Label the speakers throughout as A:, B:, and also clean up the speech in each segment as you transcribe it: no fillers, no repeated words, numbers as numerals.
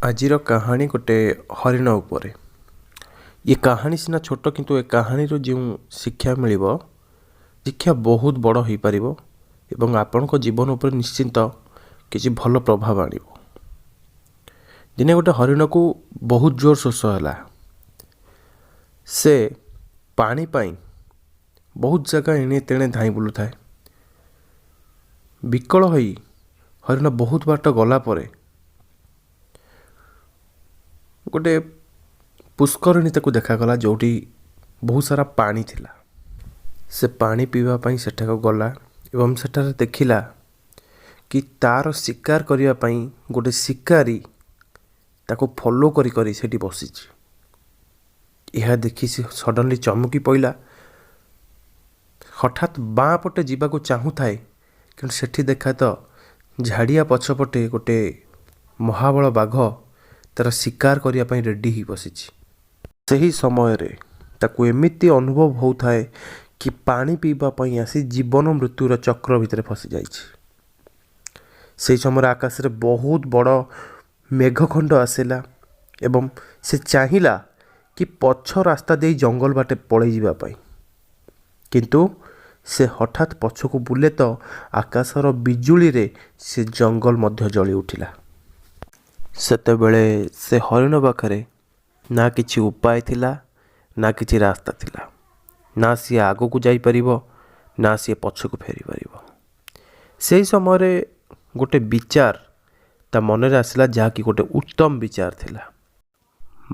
A: आजिर कहानी गोटे हरिण उपरे। ये कहानी सीना छोट किंतु ए कहानी जो शिक्षा मिल शिक्षा बहुत बड़ हो पार एवं आपण जीवन उपर निश्चिंत किसी भल प्रभाव आण। दिने गोटे हरिण को बहुत जोर शोष है। से पानी पाई बहुत जगह एणे तेणे धाई बुलू थाए। विकल होई हरिण बहुत बाट गला परे गोटे पुष्करणी ताको देखागला जोटी बहुत सारा पानी थिला। से पानी पीवा पाई सेठाको गला एवं सेठारे देखिला कि तार शिकार करिया पाई गोटे शिकारी ताको फॉलो करी करी सेठी बसिछि। यह देखि सडनली चमकी पइला। हठात बाँ पटे जीवाको चाहू थाए कि सेठी देखा तो झाड़िया पछपटे गोटे महाबल बाघ तार शिकार करिया पाई रेडी ही बसिछि। सही समय रे ताकू एमिति अनुभव होउथाए कि पानी पीवा पाई आसी जीवन मृत्युर चक्र भितर फसी जाइछि। से समय आकाश रे बहुत बड़ मेघखंड आसिला एवं से चाहिला कि पछ रास्ता दे जंगल बाटे पळै जिबा पाई, किंतु से हठात पछको बुले तो आकाशर बिजुली रे से जंगल मध्य जली उठिला। सेते बेले से हरिण पाखरे ना किछि उपाय थिला ना किछि रास्ता थिला। ना सी आगो को जाई परिबो ना सी पछको फेरी परिबो। सेही समय रे गोटे विचार ता मन रे आसिला जहा कि गोटे उत्तम विचार थिला।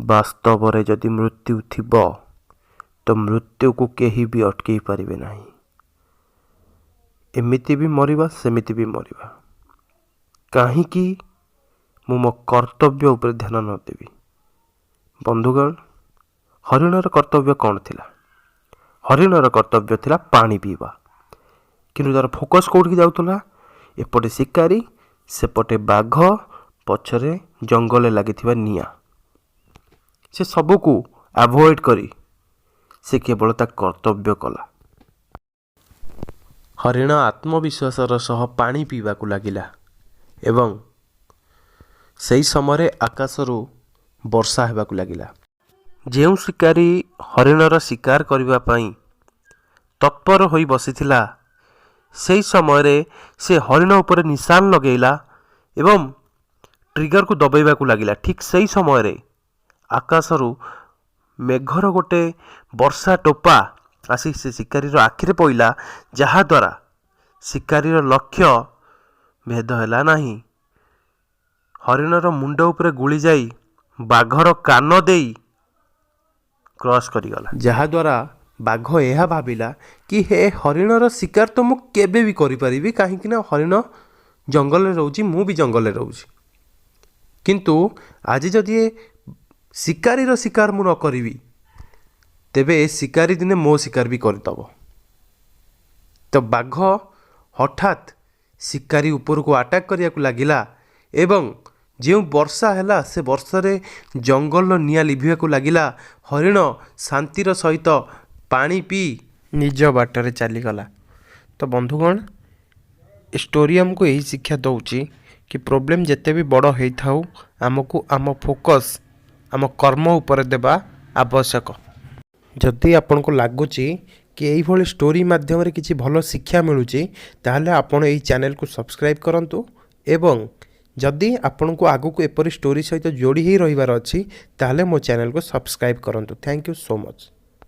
A: वास्तव रे जदि मृत्यु थिबो तो मृत्यु को केही भी अटकई पारिबे नाही। एमिति भी मरिबा सेमिति भी मरिबा। काहे कि मु मो कर्तव्य उपर ध्यान न देवी। बंधुगण, हरिणर कर्तव्य कौन थिला? हरिणर कर्तव्य थिला पानी पीवा, किंतु तार फोकस कोठी जाउतला? एपटे शिकारी सेपटे बाघ पछरे जंगल लागिथिबा निया। से सबको अवॉइड करी से केवल ता कर्तव्य कला। हरिण आत्मविश्वासर सह पानी पीवा को लागिला एवं सही समय आकाशरू वर्षा हेबाकु लागिला। जो शिकारी हरिणर शिकार करिबा पाई तत्पर होई बसिथिला सही समय से हरिण उपर निशान लगेला एवं ट्रिगर को दबाइबाकु लागिला। ठीक सही समय आकाशरू मेघर गोटे वर्षा टोपा आसी से शिकारीर आखिरे पइला, जहा द्वारा शिकारीर लक्ष्य भेद हैला नाही। हरिणर मुंड उपरे गुली जाई बाघर कान देई क्रॉस करिगला, जहा द्वारा बाघ यह भाविला कि हे हरिणर शिकार तो मु केबे भी करि परिबी, काहे कि ना हरिण जंगल रे रहउची, मु भी जंगल रे रहउची। किंतु आज जदि शिकारीर शिकार मु न करिबी तेबे ए शिकारी दिने मो शिकार भी करदब। तो बाघ हठात शिकारी ऊपर को अटैक करिया को लागिला एवं जो वर्षा हैला से वर्षा रे जंगल निया लिभिया को लागिला। हरिण शांतिर सहित पानी पी निज बाटरे चलीगला। तो बंधुगण, स्टोरी हमको यही शिक्षा दौची कि प्रोब्लेम जेते भी बड़ होई थाउ आमको आम फोकस आम कर्म उपर देबा आवश्यक। जदि आपन को लागुची कि यही भली स्टोरी माध्यम रे किछि भलो शिक्षा मिलुची ताहले आपण एही चैनल को सब्सक्राइब करंतु एवं जदि आपण को आगु को एपरी स्टोरी सहित जोड़ी ही रहिबार अछि ताहले मो चैनल को सब्सक्राइब करंतु। Thank you so much.